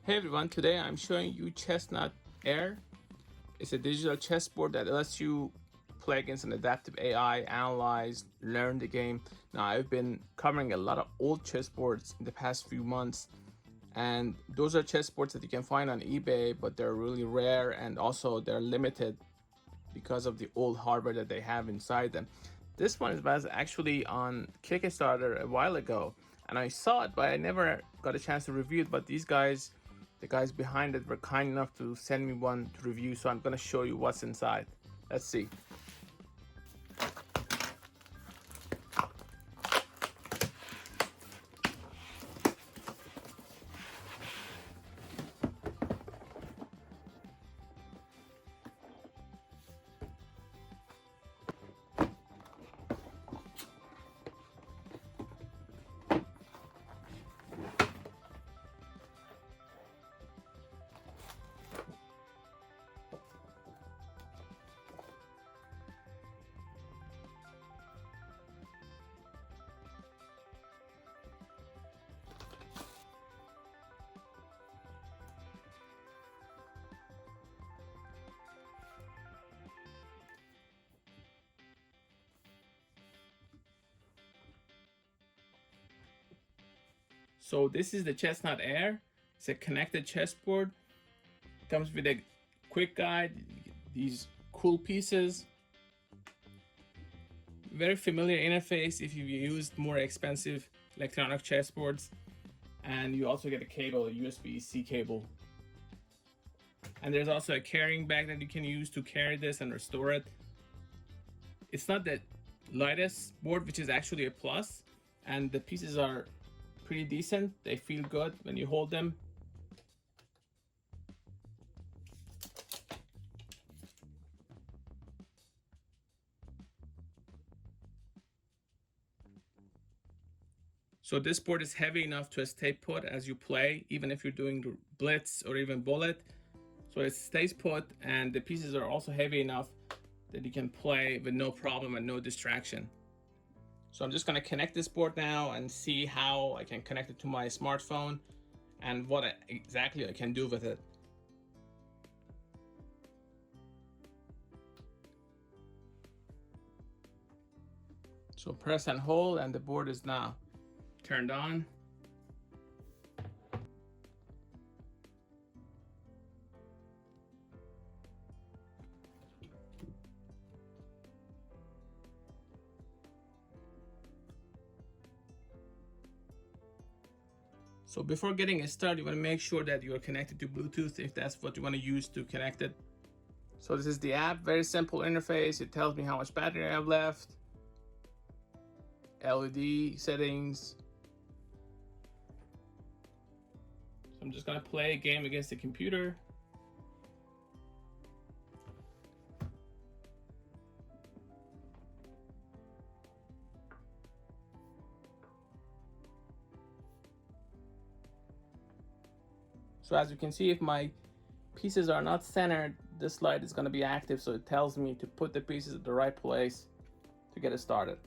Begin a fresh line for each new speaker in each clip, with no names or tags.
Hey everyone, today I'm showing you Chessnut Air. It's a digital chessboard that lets you play against an adaptive AI, analyze, learn the game. Now I've been covering a lot of old chessboards in the past few months, and those are chessboards that you can find on eBay, but they're really rare and also they're limited because of the old hardware that they have inside them. This one was actually on Kickstarter a while ago, and I saw it, but I never got a chance to review it. But these guys, the guys behind it, were kind enough to send me one to review, so I'm gonna show you what's inside. Let's see. So this is the Chessnut Air. It's a connected chessboard. It comes with a quick guide, these cool pieces. Very familiar interface if you've used more expensive electronic chessboards. And you also get a cable, a USB-C cable. And there's also a carrying bag that you can use to carry this and restore it. It's not the lightest board, which is actually a plus, and the pieces are pretty decent. They feel good when you hold them. So this board is heavy enough to stay put as you play, even if you're doing blitz or even bullet. So it stays put, and the pieces are also heavy enough that you can play with no problem and no distraction. So I'm just going to connect this board now and see how I can connect it to my smartphone and what exactly I can do with it. So press and hold, and the board is now turned on. So before getting it started, you want to make sure that you are connected to Bluetooth if that's what you want to use to connect it. So this is the app, very simple interface. It tells me how much battery I have left, LED settings. So I'm just going to play a game against the computer. So as you can see, if my pieces are not centered, this light is going to be active, so it tells me to put the pieces at the right place to get it started.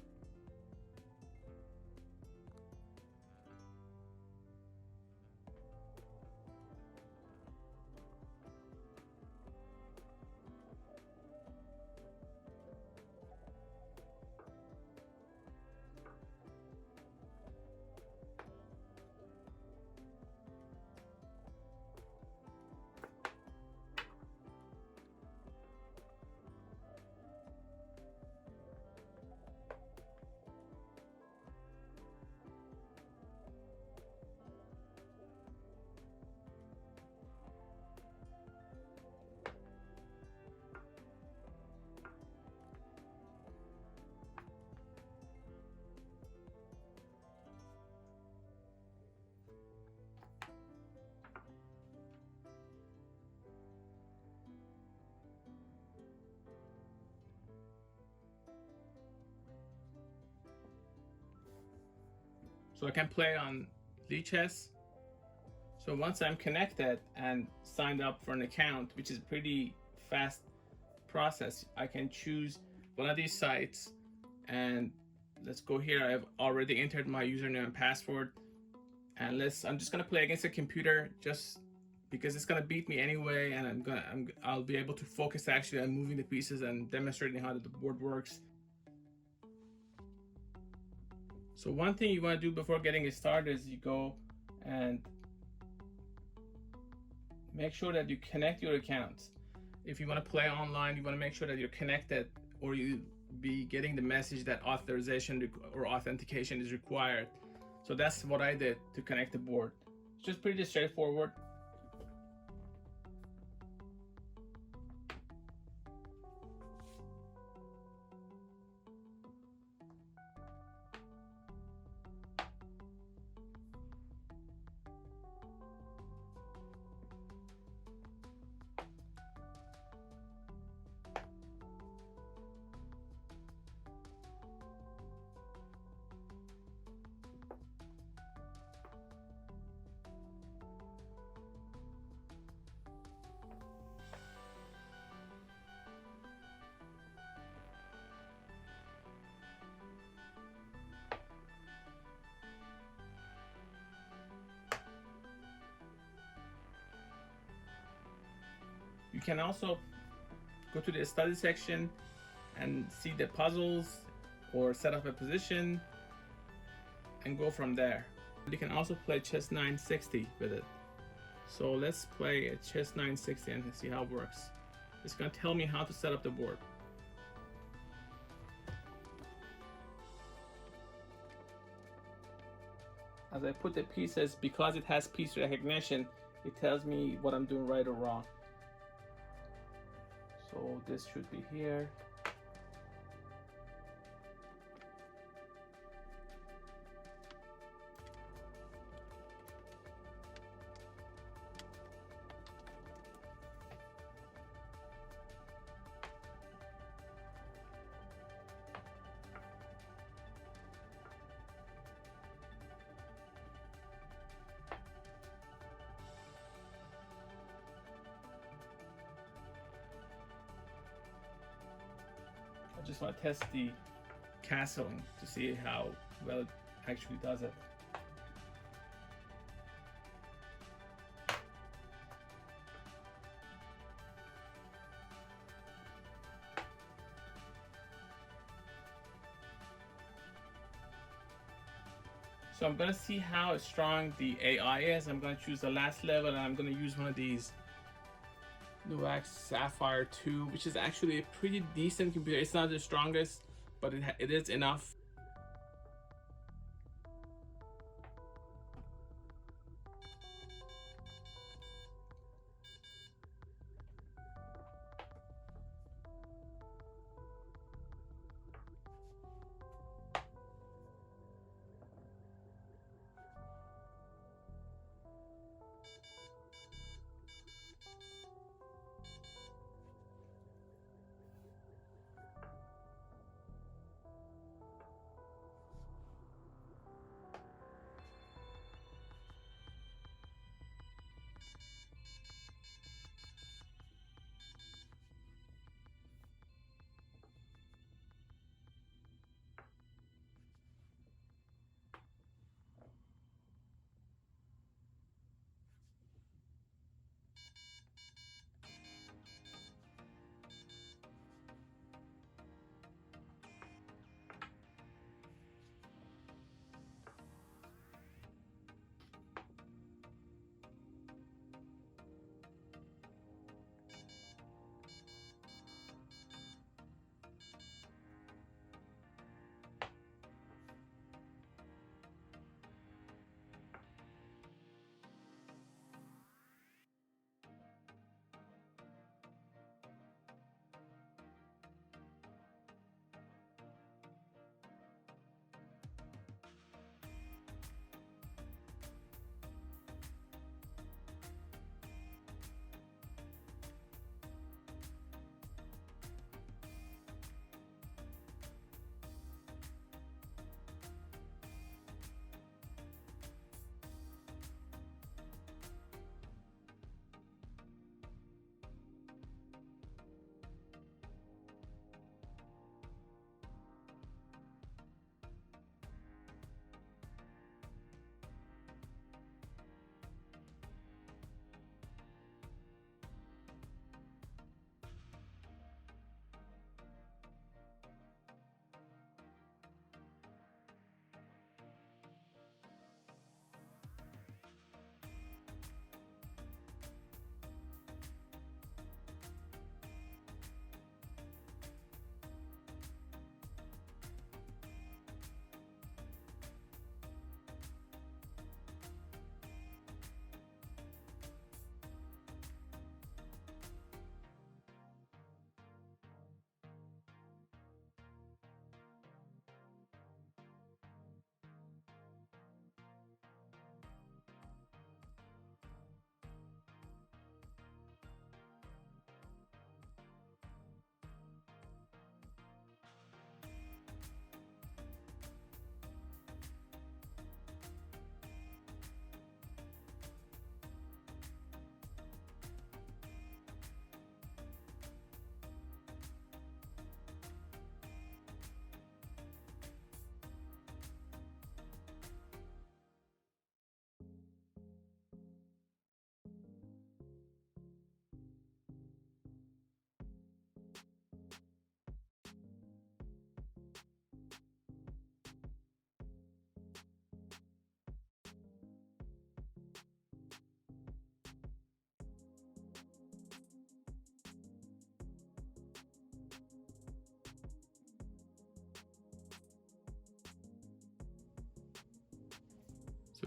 So I can play on Lichess. So once I'm connected and signed up for an account, which is a pretty fast process, I can choose one of these sites, and let's go here. I've already entered my username and password, and I'm just gonna play against a computer just because it's gonna beat me anyway, and I'll be able to focus actually on moving the pieces and demonstrating how the board works. So one thing you want to do before getting it started is you go and make sure that you connect your accounts. If you want to play online, you want to make sure that you're connected, or you be getting the message that authorization or authentication is required. So that's what I did to connect the board. It's just pretty straightforward. You can also go to the study section and see the puzzles or set up a position and go from there. You can also play Chess960 with it. So let's play a Chess960 and see how it works. It's going to tell me how to set up the board. As I put the pieces, because it has piece recognition, it tells me what I'm doing right or wrong. So this should be here. I just want to test the castling to see how well it actually does it. So I'm going to see how strong the AI is. I'm going to choose the last level, and I'm going to use one of these Nuax Sapphire 2, which is actually a pretty decent computer. It's not the strongest, but it is enough.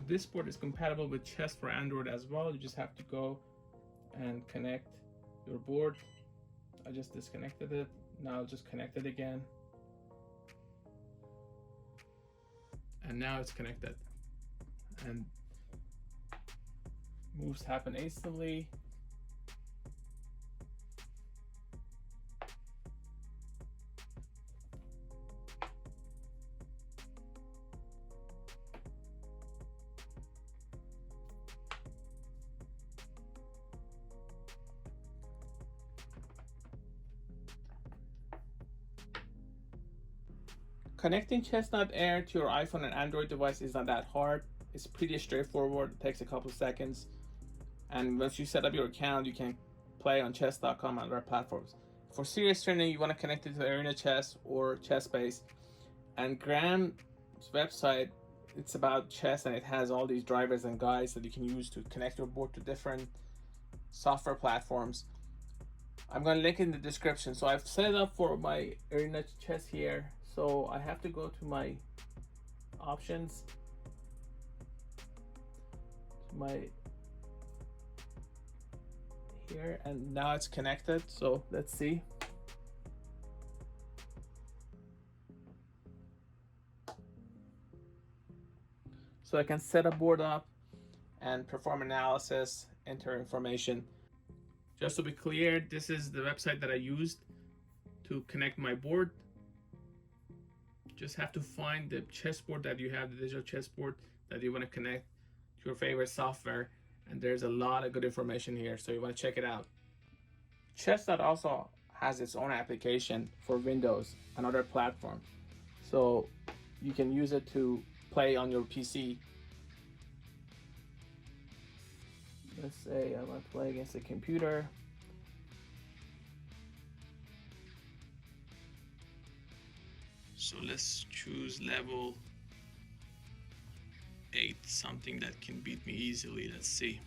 this board is compatible with Chess for Android as well. You just have to go and connect your board. I just disconnected it. Now I'll just connect it again. And now it's connected. And moves happen instantly. Connecting Chessnut Air to your iPhone and Android device is not that hard. It's pretty straightforward. It takes a couple of seconds. And once you set up your account, you can play on chess.com and other platforms. For serious training, you want to connect it to Arena Chess or Chessbase. And Graham's website, it's about chess, and it has all these drivers and guides that you can use to connect your board to different software platforms. I'm going to link it in the description. So I've set it up for my Arena Chess here. So I have to go to my options, to my here, and now it's connected. So let's see. So I can set a board up and perform analysis, enter information. Just to be clear, this is the website that I used to connect my board. Just have to find the chessboard that you have, the digital chessboard that you want to connect to your favorite software, and there's a lot of good information here, so you want to check it out. Chessnut also has its own application for Windows and other platforms, so you can use it to play on your PC. Let's say I want to play against a computer. So let's choose level 8, something that can beat me easily. Let's see.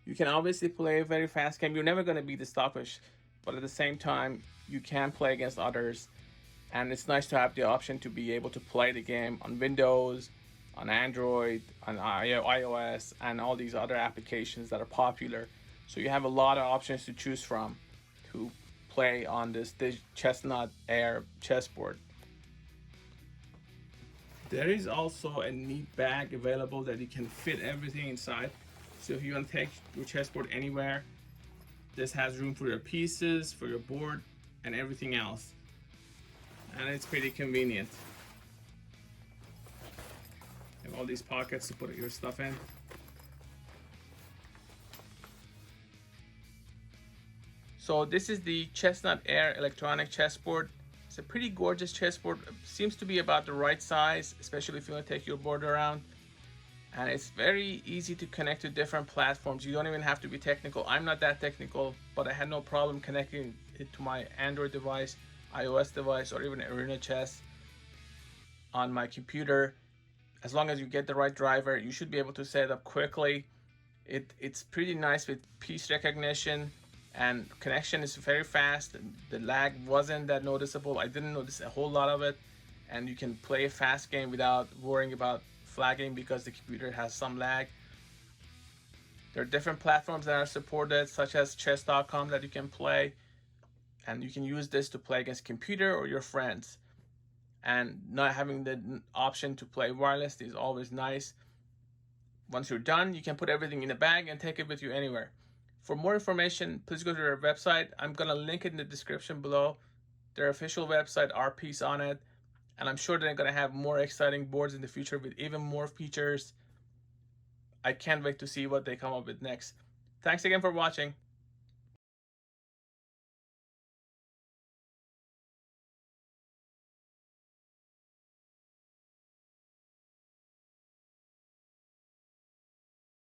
You can obviously play a very fast game. You're never going to beat the stopwatch, but at the same time, you can play against others. And it's nice to have the option to be able to play the game on Windows, on Android, on iOS, and all these other applications that are popular. So you have a lot of options to choose from to play on this Chessnut Air chessboard. There is also a neat bag available that you can fit everything inside. So if you want to take your chessboard anywhere, this has room for your pieces, for your board, and everything else. And it's pretty convenient. You have all these pockets to put your stuff in. So this is the Chessnut Air electronic chessboard. It's a pretty gorgeous chessboard. It seems to be about the right size, especially if you want to take your board around. And it's very easy to connect to different platforms. You don't even have to be technical. I'm not that technical, but I had no problem connecting it to my Android device, iOS device, or even Arena Chess on my computer. As long as you get the right driver, you should be able to set it up quickly. It's pretty nice with piece recognition, and connection is very fast. The lag wasn't that noticeable. I didn't notice a whole lot of it, and you can play a fast game without worrying about flagging because the computer has some lag. There are different platforms that are supported, such as chess.com, that you can play, and you can use this to play against computer or your friends. And not having the option to play wireless is always nice. Once you're done, you can put everything in a bag and take it with you anywhere. For more information, please go to their website. I'm gonna link it in the description below. Their official website, our piece on it. And I'm sure they're going to have more exciting boards in the future with even more features. I can't wait to see what they come up with next. Thanks again for watching.